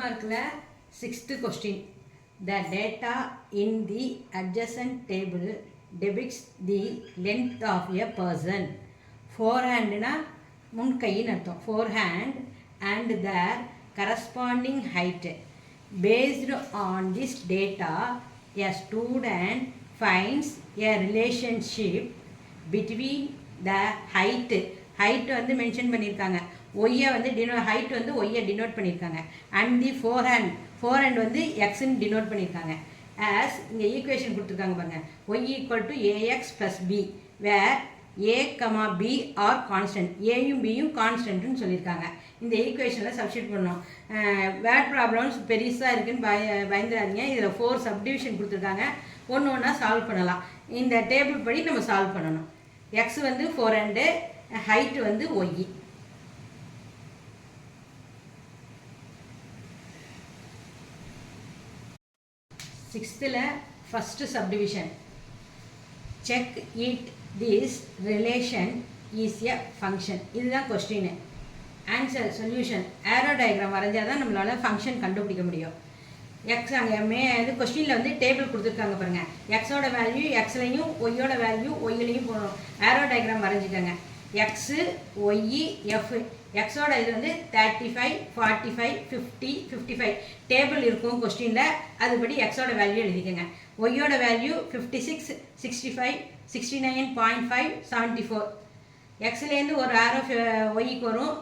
markல 6th question. The data in the adjacent table depicts the length of a person. Forehand na முன்கையின் அர்த்தம். Forehand and their corresponding height. Based on this data, a student finds a relationship between the height. Height வந்து mention பண்ணியிருக்காங்க. ஒய்யை வந்து height வந்து ஒய்யை denote பண்ணியிருக்காங்க. And the forehand வந்து எக்ஸ்ன்னு டினோட் பண்ணியிருக்காங்க. ஆஸ் இங்கே ஈக்குவேஷன் கொடுத்துருக்காங்க பாருங்கள். Y equal to ax plus b where a comma b are constant. ஏயும் பியும் கான்ஸ்டன்ட்னு சொல்லியிருக்காங்க. இந்த ஈக்குவேஷனில் சப்ஸ்டியூட் பண்ணோம். வேர்ட் ப்ராப்ளம்ஸ் பெருசாக இருக்குன்னு பயந்துடாதீங்க. இதில் 4 சப்டிவிஷன் கொடுத்துருக்காங்க. ஒன்று ஒன்றா சால்வ் பண்ணலாம். இந்த டேபிள் படி நம்ம சால்வ் பண்ணணும். எக்ஸ் வந்து ஃபோர்ஹேண்டு, ஹைட்டு வந்து ஒய். சிக்ஸ்த்தில் first subdivision. Check it this relation is a function. இதுதான் question. Answer solution. Arrow diagram வரைஞ்சால் தான் நம்மளால் ஃபங்க்ஷன் கண்டுபிடிக்க முடியும். எக்ஸ் அங்கே இது கொஸ்டினில் வந்து டேபிள் கொடுத்துருக்காங்க பாருங்கள். எக்ஸோட வேல்யூ எக்ஸ்லையும் ஒய்யோட வேல்யூ ஒய்லையும் போகணும். ஏரோ டயக்ராம் வரைஞ்சிக்கோங்க. X Y F. எக்ஸோட இது வந்து 35 45 50 55 டேபிள் இருக்கும் கொஸ்டினில். அதுபடி எக்ஸோட வேல்யூ எழுதிக்கோங்க. ஒய்யோட வேல்யூ 56 65 69.5 74. எக்ஸ்லேருந்து ஒரு ஆரோ ஒய்க்கு வரும்.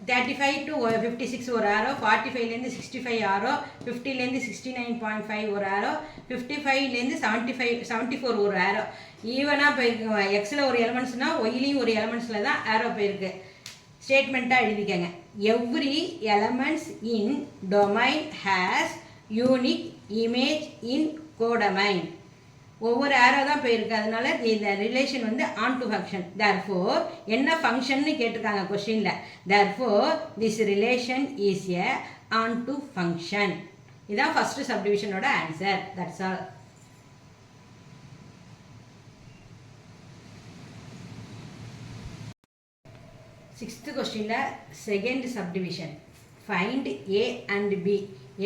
35 to 56 ஒரு ஆரோ, 45லேருந்து 65 ஆரோ, 50லேருந்து 69.5 ஒரு ஆரோ, 55லேருந்து 74 ஒரு ஆரோ. ஈவனாக போயிருக்குங்க. எக்ஸில் ஒரு எலமெண்ட்ஸ்னால் ஒய்லேயும் ஒரு எலமெண்ட்ஸில் தான் ஆரோ போயிருக்கு. ஸ்டேட்மெண்ட்டாக எழுதிக்கங்க. Every elements in domain has unique image in codomain. ஒவ்வொரு ஆரோ தான் போயிருக்கு. அதனால இந்த ரிலேஷன் வந்து ஆன் டு ஃபங்க்ஷன். தேர்ஃபோர் என்ன ஃபங்க்ஷன்னு கேட்டிருக்காங்க கொஸ்டினில். Therefore this relation is a onto function. இதுதான் ஃபஸ்ட்டு சப்டிவிஷனோட ஆன்சர். That's all. சிக்ஸ்த்து கொஸ்டினில் second subdivision. Find A and B.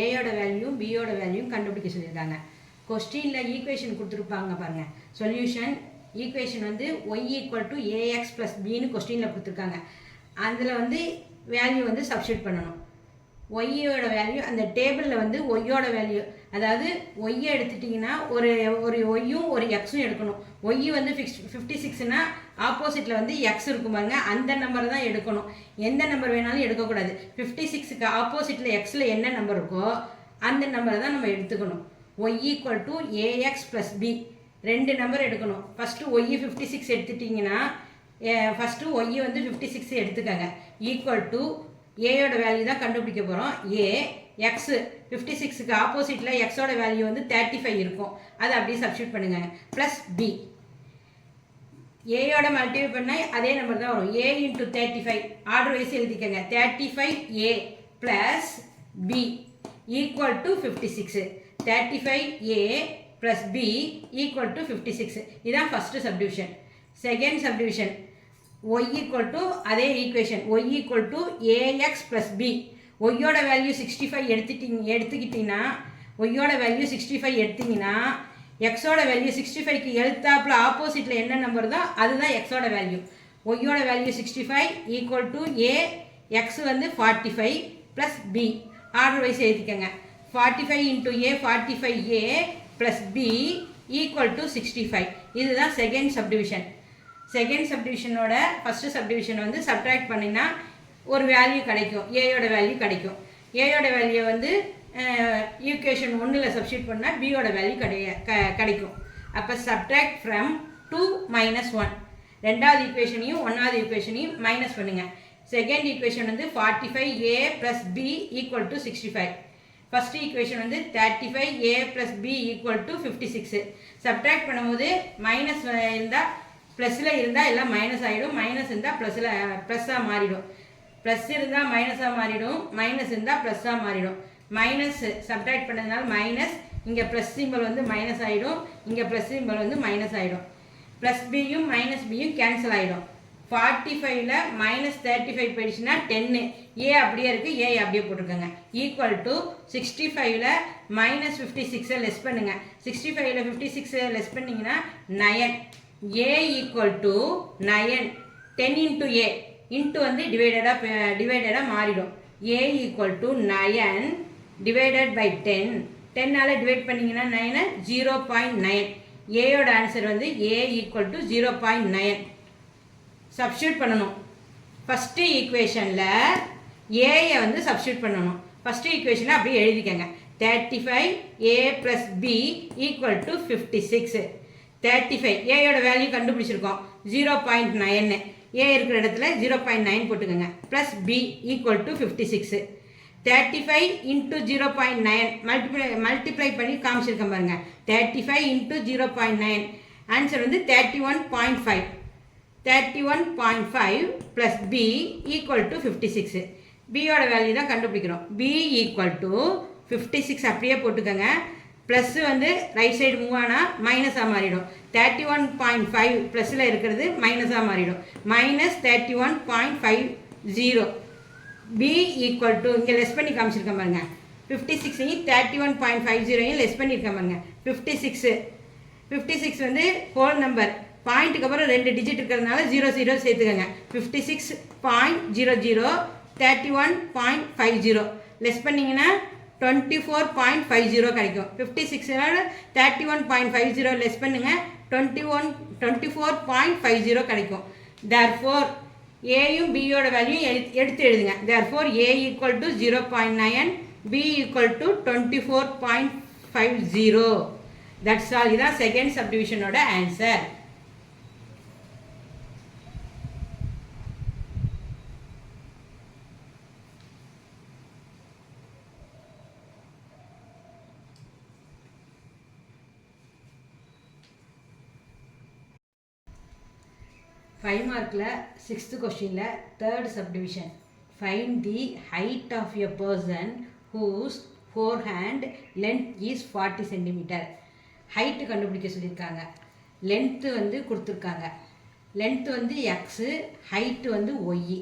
ஏயோட வேல்யூயும் பியோட வேல்யூயும் கண்டுபிடிக்க சொல்லியிருக்காங்க. கொஸ்டினில் ஈக்குவேஷன் கொடுத்துருப்பாங்க பாருங்கள். சொல்யூஷன் ஈக்குவேஷன் வந்து Y equal to ax plus பின்னு கொஸ்டினில் கொடுத்துருக்காங்க. அதில் வந்து வேல்யூ வந்து சப்ஸ்டியூட் பண்ணணும். ஒய்யோட வேல்யூ அந்த டேபிளில் வந்து ஒய்யோட வேல்யூ, அதாவது ஒய்யை எடுத்துட்டிங்கன்னா ஒரு ஒய்யும் ஒரு எக்ஸும் எடுக்கணும். ஒய் வந்து 56னா ஆப்போசிட்டில் வந்து எக்ஸ் இருக்கும் பாருங்க. அந்த நம்பர் தான் எடுக்கணும். எந்த நம்பர் வேணாலும் எடுக்கக்கூடாது. 56க்கு ஆப்போசிட்டில் எக்ஸில் என்ன நம்பர் இருக்கோ அந்த நம்பரை தான் நம்ம எடுத்துக்கணும். Y equal to ax plus b 2 number எடுக்கணும். ஃபஸ்ட்டு ஒய் 56 எடுத்துட்டிங்கன்னா ஃபஸ்ட்டு ஒய் வந்து 56 எடுத்துக்கங்க. ஈக்குவல் டு ஏயோட வேல்யூ தான் கண்டுபிடிக்க போகிறோம். ஏ எக்ஸு 56க்கு ஆப்போசிட்டில் எக்ஸோட வேல்யூ வந்து 35 இருக்கும். அதை அப்படியே சப்ஸ்டியூட் பண்ணுங்க. Plus B. ஏயோட மல்டிப்ளை பண்ணால் அதே நம்பர் தான் வரும். ஏ இன்ட்டு 35 ஆர்டர் வைஸ் எழுதிக்கங்க. 35A plus B equal to 56. 35A plus B equal to 56. இதுதான் first subdivision. Second subdivision Y equal to அதே equation. Y equal to ax plus B. ஒய்யோட value 65 எடுத்துக்கிட்டிங்கன்னா ஒய்யோட வேல்யூ 65 எடுத்திங்கன்னா எக்ஸோட வேல்யூ 65க்கு எழுத்தாப்பில் ஆப்போசிட்டில் என்ன நம்பர் தான் அதுதான் எக்ஸோட வேல்யூ. ஒய்யோட value 65 equal to A, X வந்து 45 ப்ளஸ் பி. ஆர்டர் வைஸ் எழுதிக்கங்க. 45 into A 45A plus B equal to 65. இதுதான் செகண்ட் சப்டிவிஷன். செகண்ட் சப்டிவிஷனோட ஃபஸ்ட்டு சப்டிவிஷன் வந்து சப்ட்ராக்ட் பண்ணினா ஒரு வேல்யூ கிடைக்கும். ஏயோட வேல்யூ கிடைக்கும். ஏயோட வேல்யூ வந்து ஈக்குவேஷன் 1ல் சப்ஸ்டியூட் பண்ணால் பியோட வேல்யூ கிடைக்கும். அப்போ சப்ட்ராக்ட் ஃப்ரம் 2 - 1. ரெண்டாவது ஈக்குவேஷனையும் ஒன்றாவது ஈக்குவேஷனையும் மைனஸ் பண்ணுங்கள். செகண்ட் ஈக்குவேஷன் வந்து 45A plus B equal to 65. First equation வந்து 35A plus B equal to 56. Subtract பண்ணும்போது மைனஸ் இருந்தால் ப்ளஸில் இருந்தால் எல்லாம் மைனஸ் ஆகிடும். மைனஸ் இருந்தால் ப்ளஸ்ஸாக மாறிடும். ப்ளஸ் இருந்தால் மைனஸாக மாறிடும். மைனஸ் இருந்தால் ப்ளஸ்ஸாக மாறிடும். மைனஸ் சப்ட்ராக்ட் பண்ணதுனால மைனஸ், இங்கே ப்ளஸ் சிம்பிள் வந்து மைனஸ் ஆகிடும். இங்கே ப்ளஸ் சிம்பிள் வந்து மைனஸ் ஆகிடும். ப்ளஸ் பியும் மைனஸ் பியும் கேன்சல் ஆகிடும். 45ல -35 போயிடுச்சுன்னா 10 ஏ அப்படியே இருக்குது ஏ அப்படியே போட்டுருக்கோங்க ஈக்குவல் டு 65ல -56 லெஸ் பண்ணுங்க 65ல 56 லெஸ் பண்ணிங்கன்னா 9 A equal to 9 10 into A into வந்து டிவைடடாக மாறிடும் A equal to 9 divided by 10 10ஆல் டிவைட் பண்ணிங்கன்னா 9 0.9 ஏயோட ஆன்சர் வந்து ஏ ஈக்குவல் டு 0.9 சப்ஸ்டியூட் பண்ணணும் ஃபஸ்ட்டு ஈக்குவேஷனில் ஏயை வந்து சப்ஸ்டியூட் பண்ணணும் ஃபஸ்ட்டு ஈக்குவேஷனில் அப்படியே எழுதிக்கங்க 35 a + b = 56 35 ஏயோட வேல்யூ கண்டுபிடிச்சிருக்கோம் 0.9 ஏ இருக்கிற இடத்துல 0.9 போட்டுக்கோங்க ப்ளஸ் b = 56 35 into 0.9 மல்டிப்ளை பண்ணி காமிச்சிருக்கேன் பாருங்க 35 into 0.9 ஆன்சர் வந்து 31.5 31.5 plus b equal to 56 b ஓட வேல்யூ தான் கண்டுபிடிக்கிறோம் b equal to 56 அப்படியே போட்டுக்கோங்க ப்ளஸ் வந்து ரைட் சைடு மூவ் ஆனால் மைனஸாக மாறிடும் 31.5 ப்ளஸில் இருக்கிறது மைனஸாக மாறிடும் -31.50 b equal to இங்கே லெஸ் பண்ணி காமிச்சிருக்கேன் பாருங்க 56ஐயும் 31.50ஐயும் லெஸ் பண்ணியிருக்கேன் பாருங்க 56 வந்து ஹோல் நம்பர் பாயிண்ட்டுக்கு அப்புறம் 2 டிஜிட் இருக்கிறதுனால 00 சேர்த்துக்கோங்க 56.00 31.50 லெஸ் பண்ணிங்கன்னா 24.50 கிடைக்கும் 56 31.50 லெஸ் பண்ணுங்க 24.50 கிடைக்கும் therefore ஏயும் பியோட வேல்யூ எடுத்து எழுதுங்க therefore a equal to 0.9 b equal to 24.50 that's all இதான் செகண்ட் சப்டிவிஷனோட ஆன்சர் 5 மார்க்கில் 6th கொஸ்டினில் third subdivision find the height of a person whose forehand length is 40 centimetre height கண்டுபிடிக்க சொல்லியிருக்காங்க லென்த்து வந்து கொடுத்துருக்காங்க லென்த்து வந்து எக்ஸு ஹைட்டு வந்து y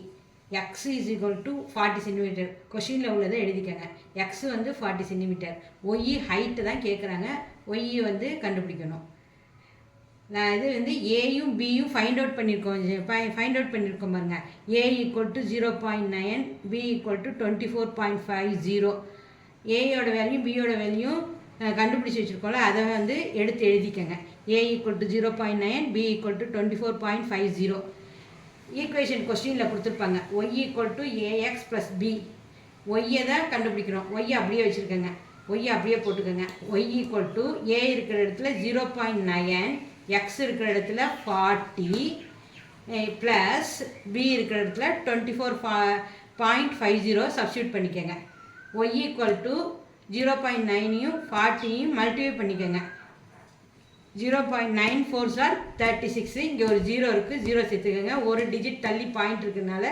x is equal to 40 centimetre கொஷினில் உள்ளதை எழுதிக்கங்க எக்ஸு வந்து 40 சென்டிமீட்டர் ஒய் ஹைட்டு தான் கேட்குறாங்க ஒய் வந்து கண்டுபிடிக்கணும் நான் இது வந்து ஏயும் பியும் ஃபைண்ட் அவுட் பண்ணியிருக்கோம் பாருங்க A equal to 0.9 B equal to 24.50 ஏயோட வேல்யூ பியோட வேல்யூ கண்டுபிடிச்சி வச்சுருக்கோம்ல அதை வந்து எடுத்து எழுதிக்கங்க A equal to 0.9 B equal to 24.50 equation கொஸ்டினில் கொடுத்துருப்பாங்க Y equal to ax plus B ஒய்யை தான் கண்டுபிடிக்கிறோம் ஒய்யை அப்படியே வச்சுருக்கோங்க ஒய்யை அப்படியே போட்டுக்கோங்க ஒய் ஈக்குவல் டு ஏ இருக்கிற இடத்துல 0.9 எக்ஸ் இருக்கிற இடத்துல 40 ப்ளஸ் பி இருக்கிற இடத்துல 24.50 சப்ஸ்டியூட் பண்ணிக்கோங்க ஒய் ஈக்குவல் டு 0.9யும் 40யும் மல்டிப்ளை பண்ணிக்கோங்க 0.94 ஆர் 36 இங்கே ஒரு 0 இருக்குது 0 சேர்த்துக்கோங்க ஒரு டிஜிட் தள்ளி பாயிண்ட் இருக்கிறதுனால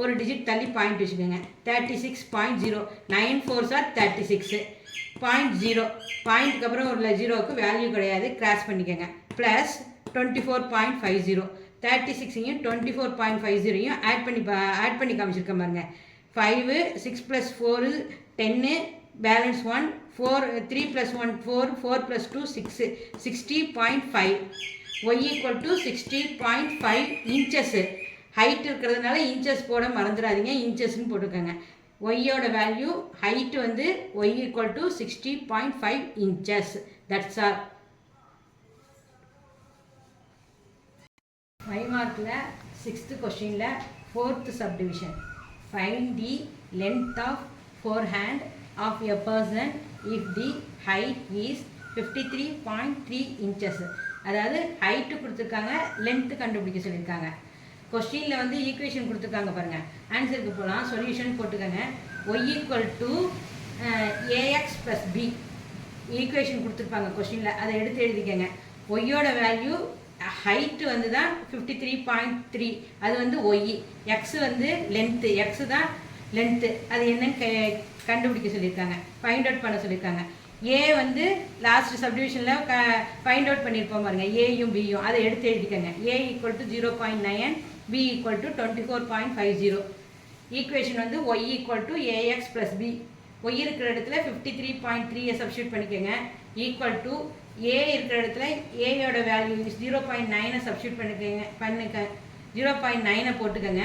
ஒரு டிஜிட் தள்ளி பாயிண்ட் வச்சுக்கோங்க 36.0 9 ஆர் 36 0.0 பாயிண்ட்டுக்கு அப்புறம் ஒரு 0க்கு வேல்யூ கிடையாது கிராஸ் பண்ணிக்கோங்க ப்ளஸ் 24.50 36ஐயும் 24.50ஐயும் ஆட் பண்ணி காமிச்சிருக்கேன் பாருங்க 5 6 + 4 10 balance 1 4 3 + 1 4 4 + 2 6 60.5 y equal to 60.5 inches height இருக்கிறதுனால இன்ச்சஸ் போட மறந்துடாதீங்க இன்ச்சஸ்ன்னு போட்டுக்கோங்க ஒய்யோட வேல்யூ ஹைட் வந்து y equal to 60.5 inches that's all 5 மார்க்கில் 6th கொஸ்டினில் 4th subdivision find the length of forehand of a person if the height is 53.3 inches அதாவது ஹைட்டு கொடுத்துருக்காங்க லென்த்து கண்டுபிடிக்க சொல்லியிருக்காங்க கொஸ்டினில் வந்து ஈக்குவேஷன் கொடுத்துருக்காங்க பாருங்கள் ஆன்சருக்கு போகலாம் சொல்யூஷன் போட்டுக்கோங்க y equal to ax plus b equation கொடுத்துருப்பாங்க கொஸ்டினில் அதை எடுத்து எழுதிக்கங்க ஒய்யோட வேல்யூ ஹைட்டு வந்து தான் 53.3 அது வந்து ஒய் எக்ஸ் வந்து லென்த்து எக்ஸு தான் லென்த்து அது என்னன்னு கண்டுபிடிக்க சொல்லியிருக்காங்க ஃபைண்ட் அவுட் பண்ண சொல்லியிருக்காங்க ஏ வந்து லாஸ்ட் சப்டிவிஷனில் ஃபைண்ட் அவுட் பண்ணியிருப்போம் பாருங்க ஏயும் பியும் அதை எடுத்து எழுதிக்கங்க A equal to 0.9 b equal to 24.50. Equation வந்து y equal to ax plus b. y இருக்கிற இடத்துல 53.3 சப்ஸ்டியூட் பண்ணிக்கோங்க. ஈக்குவல் டு a இருக்கிற இடத்துல a யோட வேல்யூ 0.9 சப்ஸ்டியூட் பண்ணுங்க 0.9 போட்டுக்கோங்க.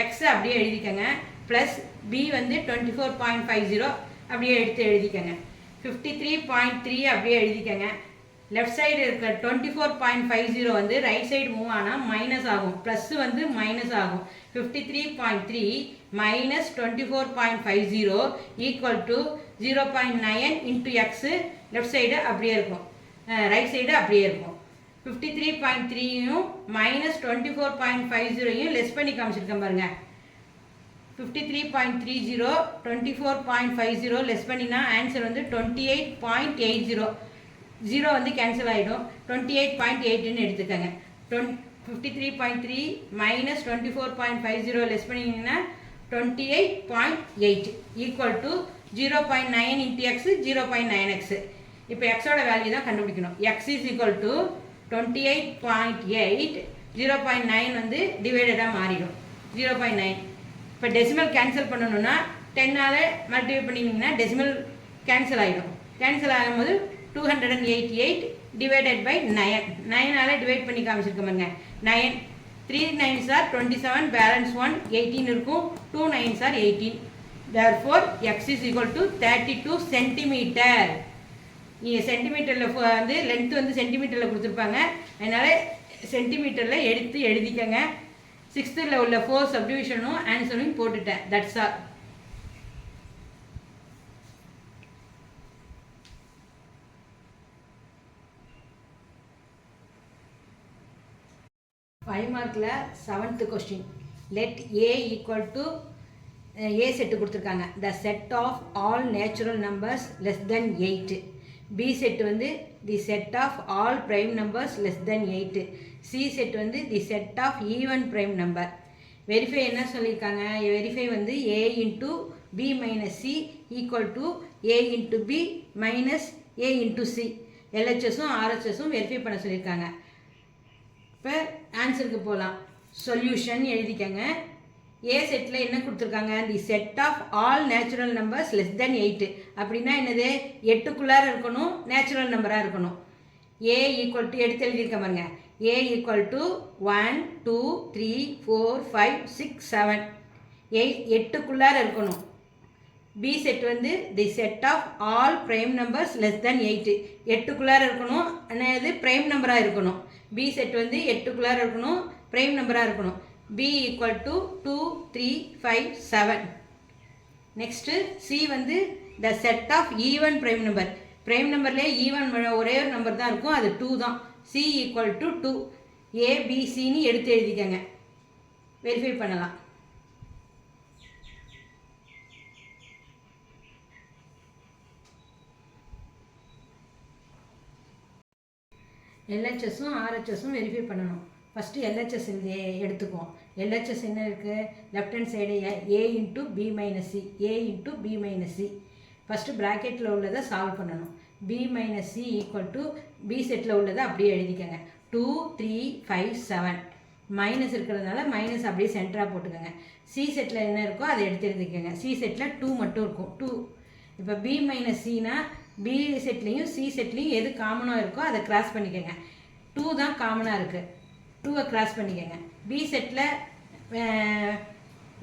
x அப்படியே எழுதிக்கோங்க. ப்ளஸ் b வந்து 24.50 அப்படியே எடுத்து எழுதிக்கோங்க. 53.3 அப்படியே எழுதிக்கோங்க. லெஃப்ட் சைடு இருக்கிற 24.50 வந்து ரைட் சைடு மூவ் ஆனால் மைனஸ் ஆகும். ப்ளஸ் வந்து மைனஸ் ஆகும். 53.3 minus 24.50 equal to 0.9 into x left side அப்படியே இருக்கும், ரைட் சைடு அப்படியே இருக்கும். 53.3யும் மைனஸ் 24.50யும் லெஸ் பண்ணி காமிச்சிருக்கேன் பாருங்கள். 53.30 24.50 லெஸ் பண்ணினா ஆன்சர் வந்து 28.80. 0 வந்து கேன்சல் ஆகிடும். 28.8ன்னு எடுத்துக்கோங்க. 53.3 மைனஸ் 24.50 லெஸ் பண்ணிங்கன்னா 28.8 equal to 0.9 into X 0.9x. இப்போ எக்ஸோட வேல்யூ தான் கண்டுபிடிக்கணும். X is equal to 28.8. 0.9 வந்து டிவைடடாக மாறிடும் 0.9. இப்போ டெசிமல் கேன்சல் பண்ணணும்னா 10ஆல் மல்டிப்ளை பண்ணிங்கன்னா டெசிமல் கேன்சல் ஆகிடும். கேன்சல் ஆகும்போது 288 டிவைடட் பை 9. 9ஆல் டிவைட் பண்ணி காமிச்சிருக்கோங்க. 9 3 9s are 27, பேலன்ஸ் 1 18 இருக்கும். 2 9s are 18. therefore x is equal to 32 centimetre. இங்கே சென்டிமீட்டரில் வந்து லென்த் வந்து சென்டிமீட்டரில் கொடுத்துருப்பாங்க, அதனால் சென்டிமீட்டரில் எடுத்து எழுதிக்கங்க. 6th உள்ள 4 சப்டிவிஷனும் ஆன்சரும் போட்டுட்டேன். That's all. 5 மார்க்கில் 7th question. Let a equal to a set கொடுத்துருக்காங்க. The set of all natural numbers less than 8. b set வந்து the set of all prime numbers less than 8. c set வந்து the set of even prime number. Verify என்ன சொல்லியிருக்காங்க? Verify வந்து a into b minus c equal to a into b minus a into c. எல்ஹெச்எஸும் ஆர்ஹெச்எஸும் verify பண்ண சொல்லியிருக்காங்க. இப்போ ஆன்சருக்கு போகலாம். சொல்யூஷன் எழுதிக்கங்க. ஏ செட்டில் என்ன கொடுத்துருக்காங்க? The set of all natural numbers less than 8. அப்படின்னா என்னது? 8க்குள்ளார இருக்கணும், நேச்சுரல் நம்பராக இருக்கணும். ஏ ஈக்குவல் டு எடுத்து எழுதியிருக்க பாருங்க. ஏ ஈக்குவல் டு 1 2 3 4 5 6 7 8க்குள்ளார இருக்கணும். பி செட் வந்து the set of all prime numbers less than 8. 8க்குள்ளார இருக்கணும், என்னது? ப்ரைம் நம்பராக இருக்கணும். பி செட் வந்து 8க்குள்ளார இருக்கணும், ப்ரைம் நம்பராக இருக்கணும். B equal to 2 3 5 7. Next C வந்து the set of even prime number. Prime நம்பர்லேயே ஈவன் ஒரே ஒரு நம்பர் தான் இருக்கும், அது 2 தான். C equal to 2. ஏபிசின்னு எடுத்து எழுதிக்கங்க. வெரிஃபை பண்ணலாம். எல்ஹெச்எஸும் ஆர்ஹெச்எஸும் வெரிஃபை பண்ணணும். ஃபஸ்ட்டு எல்ஹெச்எஸ் எடுத்துக்குவோம். எல்ஹெச்எஸ் என்ன இருக்குது? Left hand side A into B minus C, A into B minus C. First ப்ராக்கெட்டில் உள்ளதை சால்வ் பண்ணணும். B minus C equal to B செட்டில் உள்ளதை அப்படியே எழுதிக்கங்க. 2 3 5 7. மைனஸ் இருக்கிறதுனால மைனஸ் அப்படியே சென்டராக போட்டுக்கோங்க. சி செட்டில் என்ன இருக்கோ அதை எடுத்து எழுதிக்கோங்க. சி செட்டில் 2 மட்டும் இருக்கும். 2. இப்போ பி மைனஸ் சினா பி செட்லேயும் சி செட்லேயும் எது காமனாக இருக்கோ அதை கிராஸ் பண்ணிக்கோங்க. 2 தான் காமனாக இருக்குது, 2வை கிராஸ் பண்ணிக்கோங்க. பி செட்டில்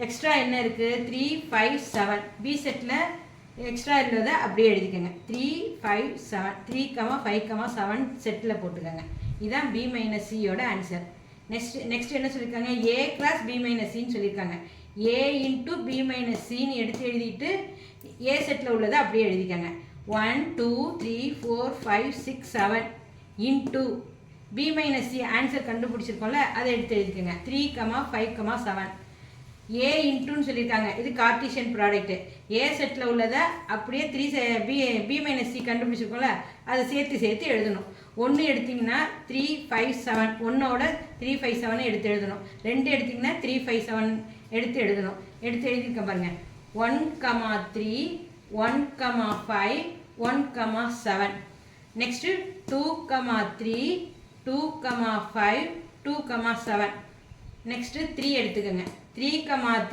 எக்ஸ்ட்ரா என்ன இருக்குது? 3 5 7. பி செட்டில் எக்ஸ்ட்ரா இருந்ததை அப்படியே எழுதிக்கோங்க. 3 5 7 3, 5, 7 செட்டில் போட்டுக்கோங்க. இதுதான் பி மைனஸ் சியோட ஆன்சர். நெக்ஸ்ட் என்ன சொல்லியிருக்காங்க? ஏ கிளாஸ் பி மைனஸ் சின்னு சொல்லியிருக்காங்க. ஏ இன்ட்டு பி மைனஸ் சின்னு எடுத்து எழுதிட்டு ஏ செட்டில் உள்ளதை அப்படியே எழுதிக்கோங்க. 1 2 3 4 5 6 7 into B minus C answer கண்டுபிடிச்சிருக்கோம்ல, அதை எடுத்து எழுதிக்கோங்க. 3, 5, 7. ஏ இன்ட்டுன்னு சொல்லியிருக்காங்க, இது கார்ட்டீசியன் ப்ராடக்ட்டு. ஏ செட்டில் உள்ளதை அப்படியே பி மைனஸ் சி கண்டுபிடிச்சிருக்கோம்ல, அதை சேர்த்து எழுதணும். 1 எடுத்திங்கன்னா 3 5 7, 1ஓட 3 5 7 எடுத்து எழுதணும். 2 எடுத்திங்கன்னா 3 5 7 எடுத்து எழுதணும். எடுத்து எழுதியிருக்க பாருங்கள். 1, 3 1, 5 1, 7. நெக்ஸ்ட்டு 2, 3 2, 5 2, 7. நெக்ஸ்ட்டு 3 எடுத்துக்கோங்க. 3,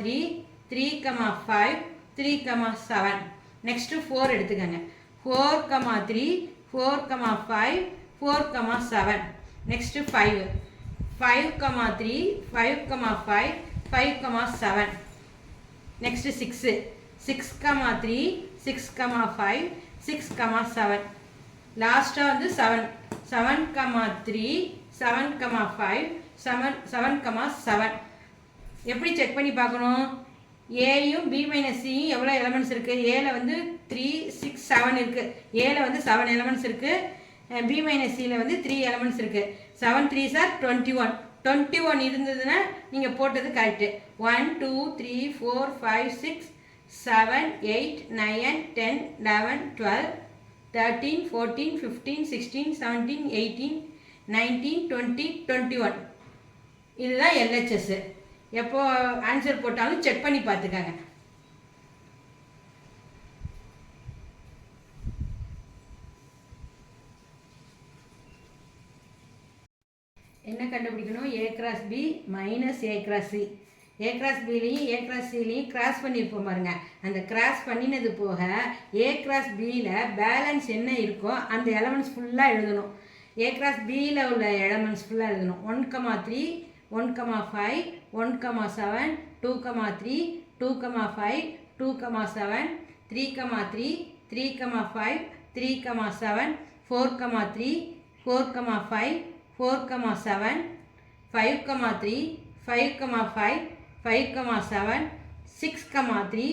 3, 3, 5, 3, 7. நெக்ஸ்ட்டு 4 எடுத்துக்கோங்க. 4, 3, 4, 5, 4, 7. நெக்ஸ்ட்டு 5, 5, 3, 5, 5, 7. நெக்ஸ்ட்டு 6, 6, 3, 6, 5, 6, 7. லாஸ்ட்டாக வந்து 7, 7, 3, 7, 5, 7, 7. எப்படி செக் பண்ணி பார்க்கணும்? ஏயும் பி மைனஸ் சியும் எவ்வளோ எலமெண்ட்ஸ் இருக்குது? ஏல வந்து 3, 6, 7 இருக்குது. ஏல வந்து 7 எலமெண்ட்ஸ் இருக்குது. பி மைனஸ் சியில் வந்து 3 எலமெண்ட்ஸ் இருக்குது. 7 3s are 21. 21 இருந்ததுன்னா நீங்கள் போட்டது கரெக்டு. 1, 2, 3, 4, 5, 6, 7, 8, 9, 10, 11, 12, 13, 14, 15, 16, 17, 18, 19, 20, 21. இதுதான் எல்ஹெச்எஸ். எப்போ ஆன்சர் போட்டாலும் செக் பண்ணி பார்த்துக்கங்க. என்ன கண்டுபிடிக்கணும்? A cross B minus A cross C. A cross பிலையும் ஏ கிராஸ் சிலையும் கிராஸ் பண்ணியிருப்போம் பாருங்க. அந்த கிராஸ் பண்ணினது போக ஏ கிராஸ் பியில் பேலன்ஸ் என்ன இருக்கோ அந்த எலமெண்ட்ஸ் ஃபுல்லாக எழுதணும். ஏ கிராஸ் பியில் உள்ள எலமெண்ட்ஸ் ஃபுல்லாக எழுதணும். 1, 3, 1, 5, 1, 7, 2, 3, 2, 5, 2, 7, 3, 3, 3, 5, 3, 7, 4, 3, 4, 5, 4, 7, 5, 3, 5, 5, 5, 7, 6, 3,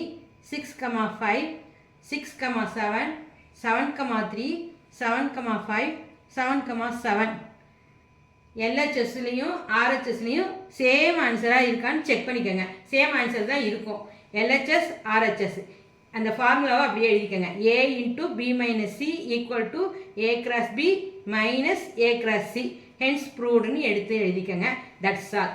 6, 5, 6, 7, 7, 3, 7, 5, 7, 7. எல்ஹெச்எஸ்லையும் ஆர்ஹெச்எஸ்லையும் சேம் ஆன்சராக இருக்கான்னு செக் பண்ணிக்கோங்க. சேம் ஆன்சர் தான் இருக்கும். எல்ஹெச்எஸ் ஆர்ஹெச்எஸ் அந்த ஃபார்முலாவை அப்படியே எழுதிக்கோங்க. A into B minus C equal to A cross B minus A cross C hence ப்ரூவ்டுன்னு எடுத்து எழுதிக்கோங்க. That's all.